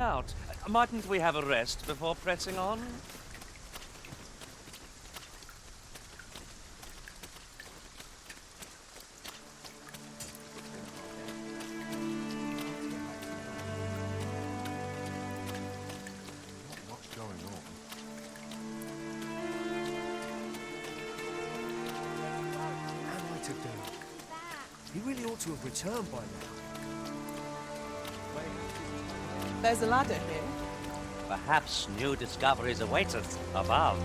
Out. Mightn't we have a rest before pressing on? What's going on? What am I to do? He really ought to have returned by now. There's a ladder here. Perhaps new discoveries await us above.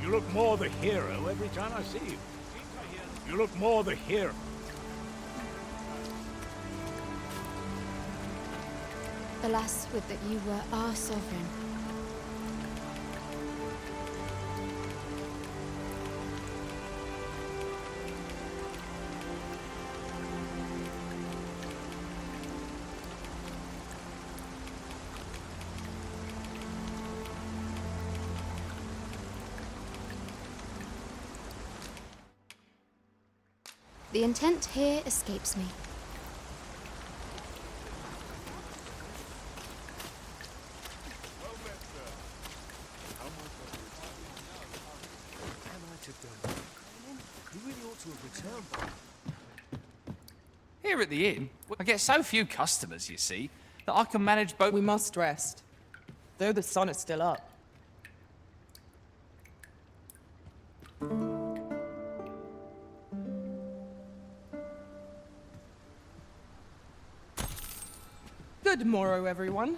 You look more the hero every time I see you. You look more the hero. Alas, would that you were our sovereign. The intent here escapes me. What am I to do? He really ought to have returned by now. Here at the inn, I get so few customers, you see, that I can manage both. We must rest, though the sun is still up. Good morrow, everyone.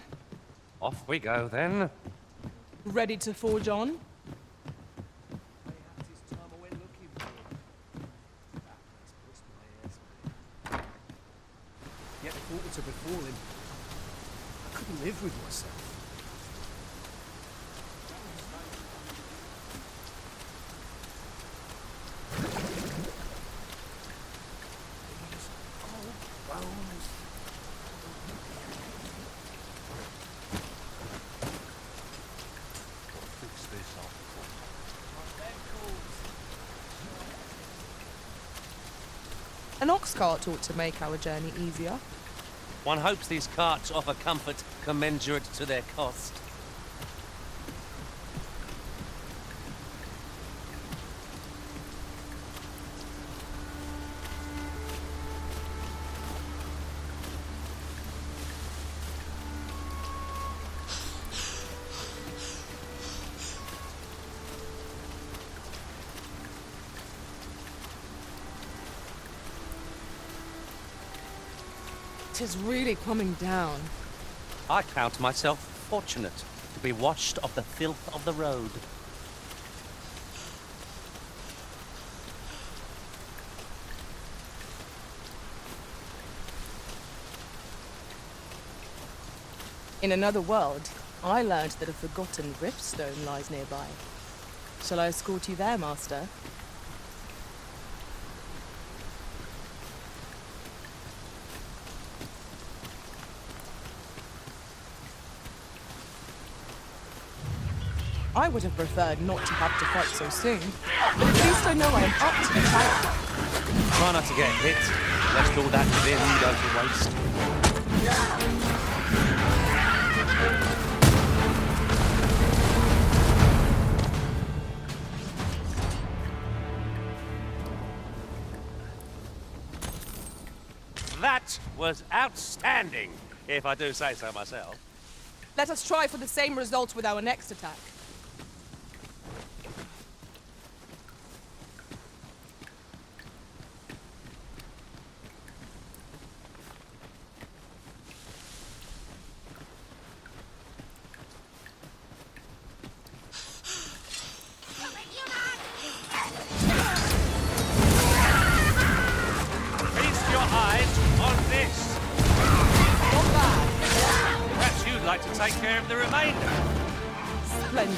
Off we go then. Ready to forge on? Yet if aught were to befall him, I couldn't live with myself. Fix this up. An ox cart ought to make our journey easier. One hopes these carts offer comfort commensurate to their cost. It is really coming down. I count myself fortunate to be washed of the filth of the road. In another world, I learned that a forgotten riftstone lies nearby. Shall I escort you there, Master? I would have preferred not to have to fight so soon, but at least I know I am up to the challenge. Try not to get hit. Lest all that vim go to waste. That was outstanding, if I do say so myself. Let us try for the same result with our next attack. Feast your eyes on this. Not bad. Perhaps you'd like to take care of the remainder. Splendid.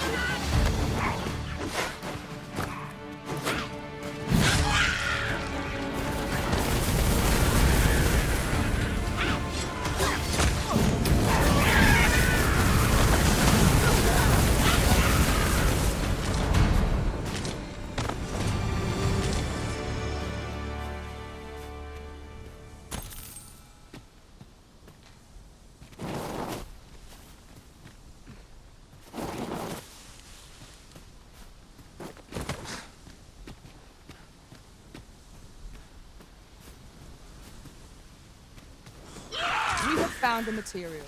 found the material.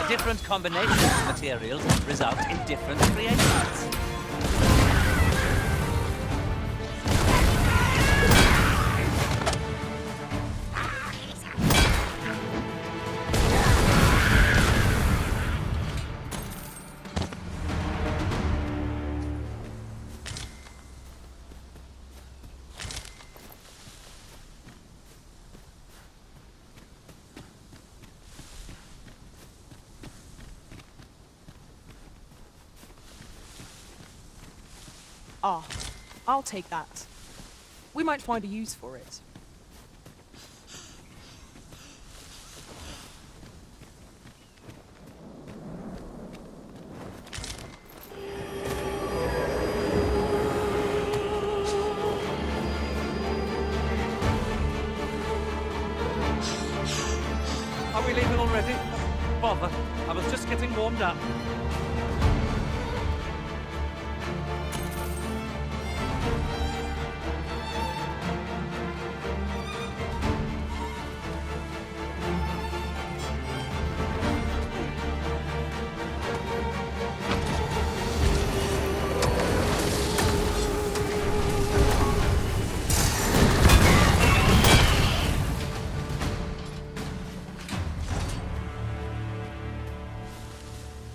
Different combinations of materials result in different creations. Ah, I'll take that. We might find a use for it. Are we leaving already? Bother. I was just getting warmed up.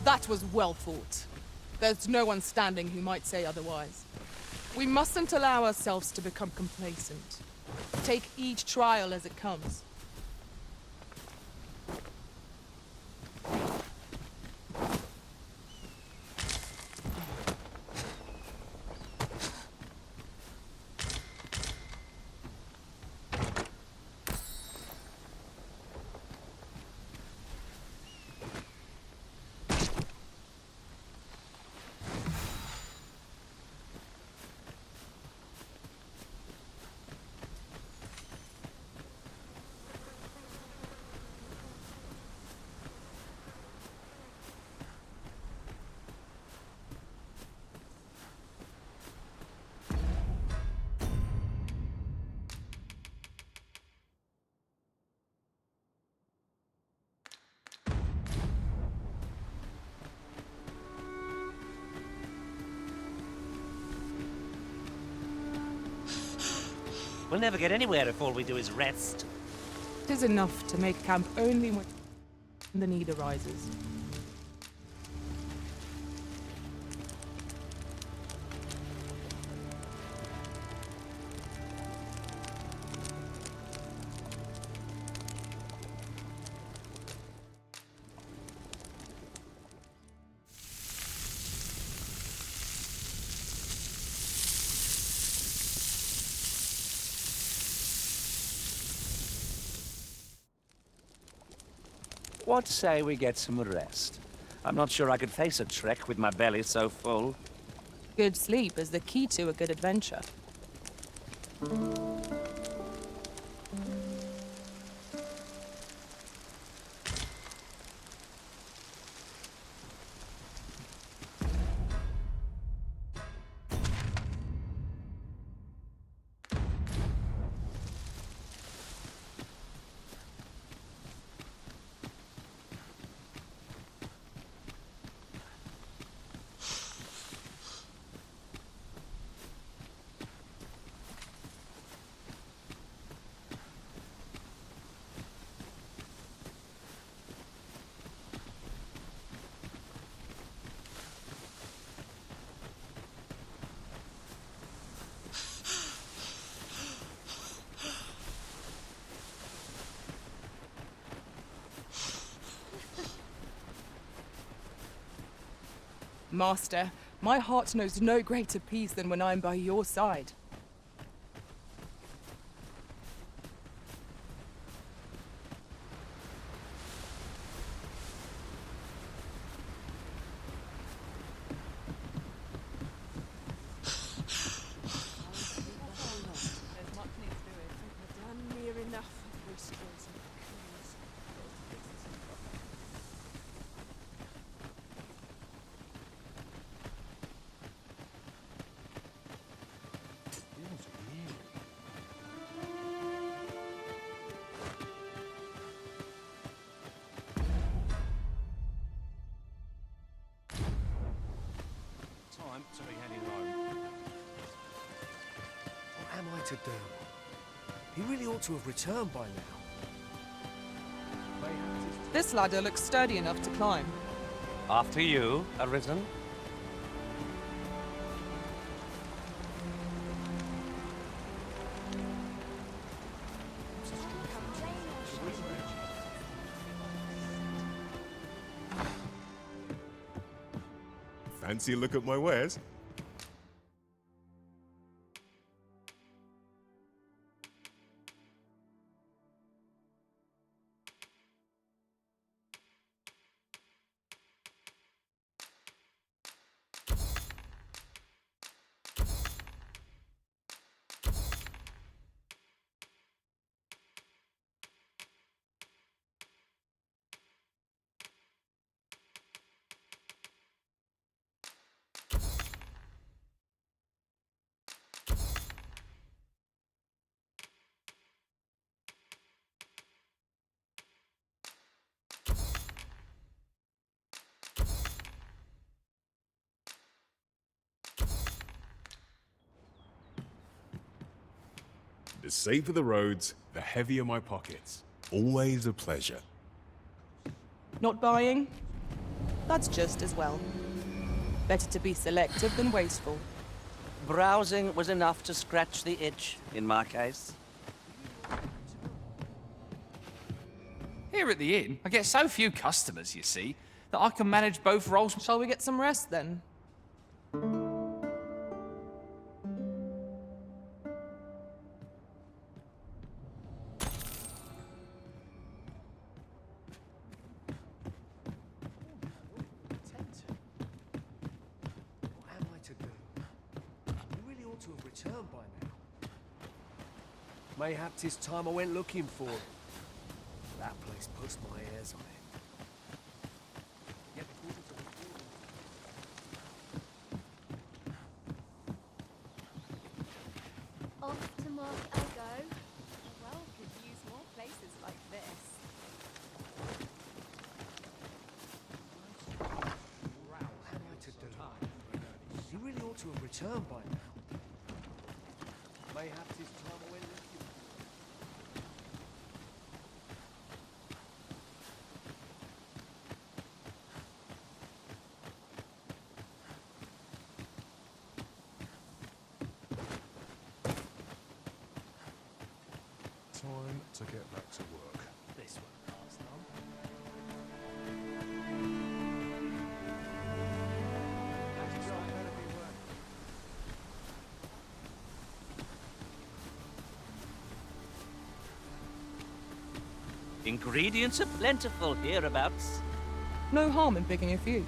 That was well fought. There's no one standing who might say otherwise. We mustn't allow ourselves to become complacent. Take each trial as it comes. We'll never get anywhere if all we do is rest. It is enough to make camp only when the need arises. What say we get some rest? I'm not sure I could face a trek with my belly so full. Good sleep is the key to a good adventure. Master, my heart knows no greater peace than when I'm by your side. to do? He really ought to have returned by now. Mayhaps it's This ladder looks sturdy enough to climb. After you, Arisen. Fancy a look at my wares? The safer the roads, the heavier my pockets. Always a pleasure. Not buying? That's just as well. Better to be selective than wasteful. Browsing was enough to scratch the itch, in my case. Here at the inn, I get so few customers, you see, that I can manage both roles. Shall we get some rest then? What am I to do? He really ought to have returned by now. Mayhaps it's time I went looking for him. That place puts my hairs on it. Yet according to the Off to market I go. The world could use more places like this. What am I to do? He really ought to have returned by now. Mayhaps it's time I went looking. Time to get back to work. This one last time. That job better be worth it. Ingredients are plentiful hereabouts. No harm in picking a few.